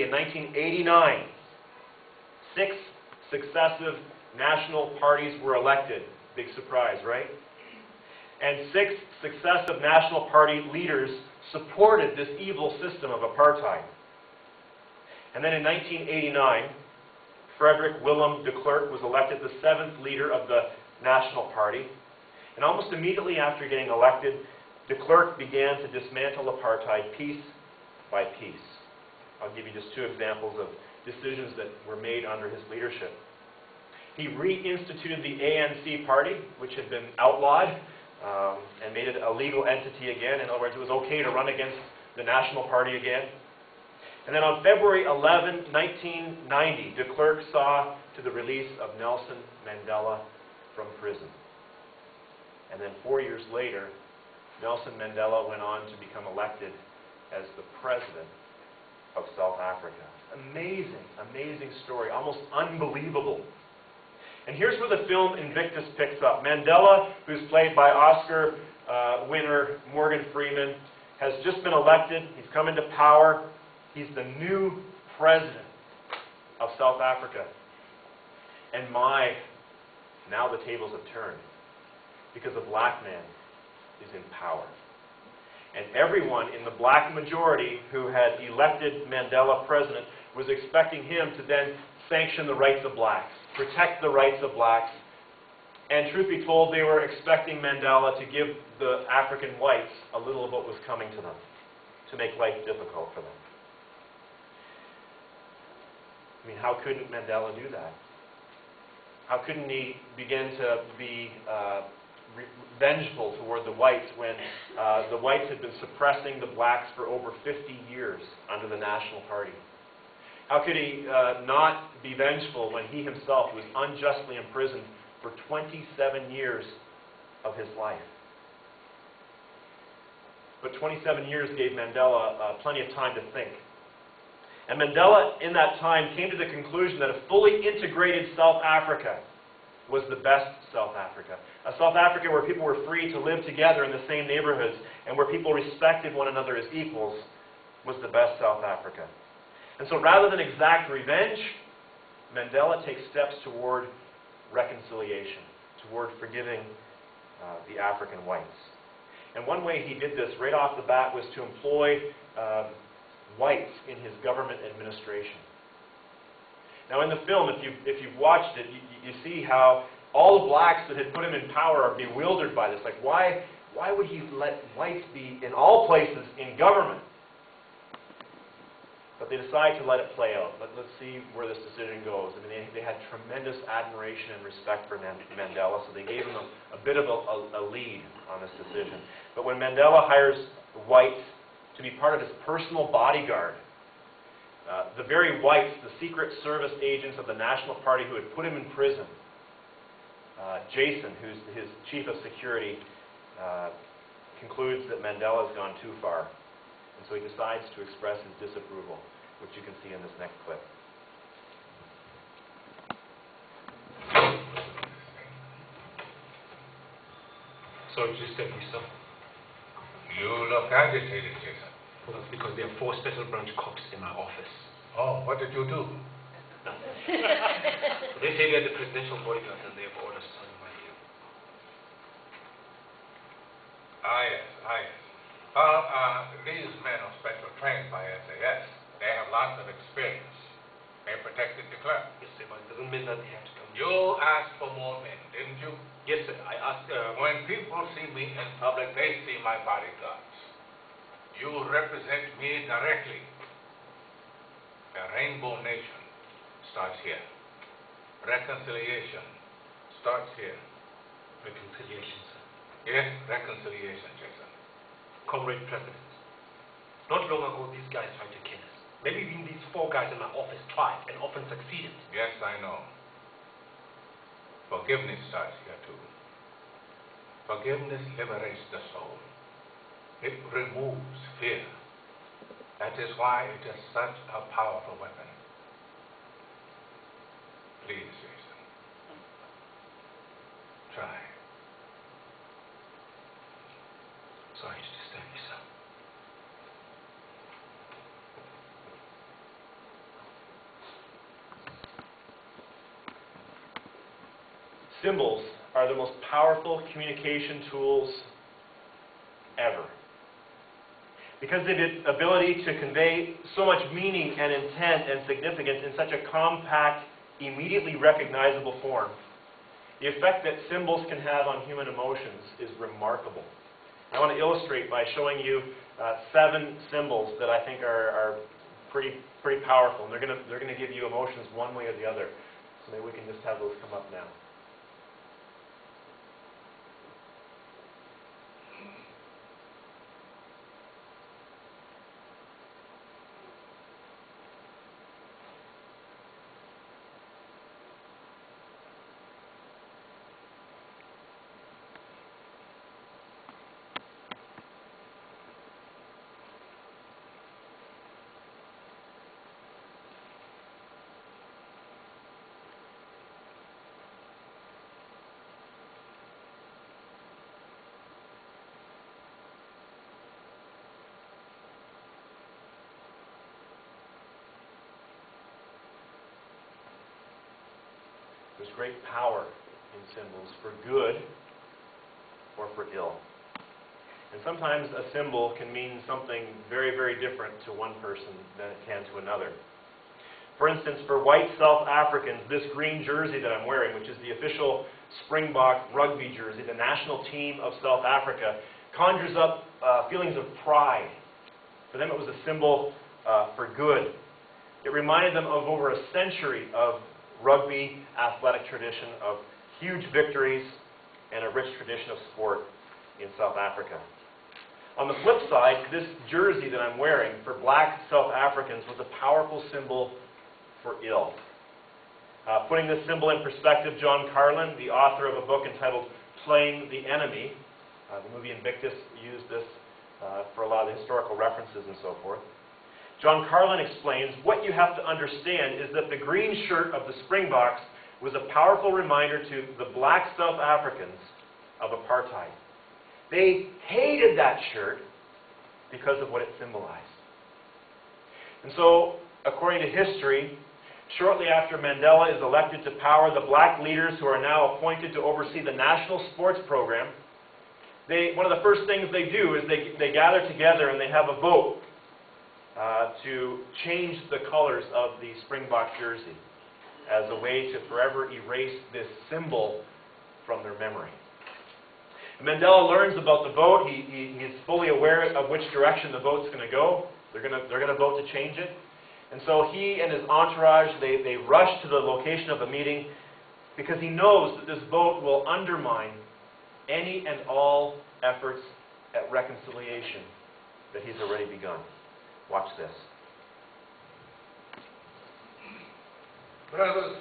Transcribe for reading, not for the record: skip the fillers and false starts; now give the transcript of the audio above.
in 1989, 6 successive national parties were elected. Big surprise, right? And 6 successive national party leaders supported this evil system of apartheid. And then in 1989, Frederick Willem de Klerk was elected the 7th leader of the National Party. And almost immediately after getting elected, de Klerk began to dismantle apartheid piece by piece. I'll give you just 2 examples of decisions that were made under his leadership. He reinstituted the ANC party, which had been outlawed, and made it a legal entity again. In other words, it was okay to run against the National Party again. And then on February 11, 1990, de Klerk saw to the release of Nelson Mandela from prison. And then 4 years later, Nelson Mandela went on to become elected as the president of South Africa. Amazing, amazing story, almost unbelievable. And here's where the film Invictus picks up. Mandela, who's played by Oscar winner Morgan Freeman, has just been elected. He's come into power. He's the new president of South Africa. And now the tables have turned, because a black man is in power. And everyone in the black majority who had elected Mandela president was expecting him to then sanction the rights of blacks, protect the rights of blacks. And truth be told, they were expecting Mandela to give the African whites a little of what was coming to them, to make life difficult for them. I mean, how couldn't Mandela do that? How couldn't he begin to be vengeful toward the whites when the whites had been suppressing the blacks for over 50 years under the National Party? How could he not be vengeful when he himself was unjustly imprisoned for 27 years of his life? But 27 years gave Mandela plenty of time to think. And Mandela, in that time, came to the conclusion that a fully integrated South Africa was the best South Africa. A South Africa where people were free to live together in the same neighborhoods and where people respected one another as equals was the best South Africa. And so rather than exact revenge, Mandela takes steps toward reconciliation, toward forgiving the African whites. And one way he did this right off the bat was to employ whites in his government administration. Now in the film, if you've watched it, you see how all the blacks that had put him in power are bewildered by this. Like, why would he let whites be in all places in government? But they decide to let it play out. Let's see where this decision goes. I mean, they had tremendous admiration and respect for Mandela, so they gave him a bit of a lead on this decision. But when Mandela hires whites to be part of his personal bodyguard, the very whites, the Secret Service agents of the National Party who had put him in prison, Jason, who's his chief of security, concludes that Mandela has gone too far. And so he decides to express his disapproval, which you can see in this next clip. Sorry to disturb you, sir. You look agitated, Jason. Well, that's because there are 4 special branch cops in my office. Oh, what did you do? They say they're the presidential bodyguards and they have orders under my ear. Yes. Well, these men are special trained by SAS. They have lots of experience. They protected the clerk. Yes, sir, but it doesn't mean that they have to come. You asked for more men, didn't you? Yes, sir. I asked... When people see me in public, they see my bodyguards. You represent me directly. The Rainbow Nation starts here. Reconciliation starts here. Reconciliation, sir. Yes, reconciliation, Jason. Comrade President, not long ago these guys tried to kill us. Maybe even these 4 guys in my office tried and often succeeded. Yes, I know. Forgiveness starts here too. Forgiveness liberates the soul. It removes fear. That is why it is such a powerful weapon. Please, Jason. Try. Sorry to disturb you, sir. Symbols are the most powerful communication tools ever. Because of its ability to convey so much meaning and intent and significance in such a compact, immediately recognizable form, the effect that symbols can have on human emotions is remarkable. I want to illustrate by showing you 7 symbols that I think are pretty powerful, and they're going to give you emotions one way or the other. So maybe we can just have those come up now. There's great power in symbols for good or for ill. And sometimes a symbol can mean something very, very different to one person than it can to another. For instance, for white South Africans, this green jersey that I'm wearing, which is the official Springbok rugby jersey, the national team of South Africa, conjures up feelings of pride. For them, it was a symbol for good. It reminded them of over a century of rugby athletic tradition, of huge victories, and a rich tradition of sport in South Africa. On the flip side, this jersey that I'm wearing for black South Africans was a powerful symbol for ill. Putting this symbol in perspective, John Carlin, the author of a book entitled Playing the Enemy, the movie Invictus used this for a lot of the historical references and so forth. John Carlin explains, what you have to understand is that the green shirt of the Springboks was a powerful reminder to the black South Africans of apartheid. They hated that shirt because of what it symbolized. And so, according to history, shortly after Mandela is elected to power, the black leaders who are now appointed to oversee the national sports program, one of the first things they do is they gather together and they have a vote to change the colors of the Springbok jersey as a way to forever erase this symbol from their memory. Mandela learns about the vote. He is fully aware of which direction the vote's going to go. They're going to vote to change it. And so he and his entourage, they rush to the location of the meeting because he knows that this vote will undermine any and all efforts at reconciliation that he's already begun. Watch this. Brothers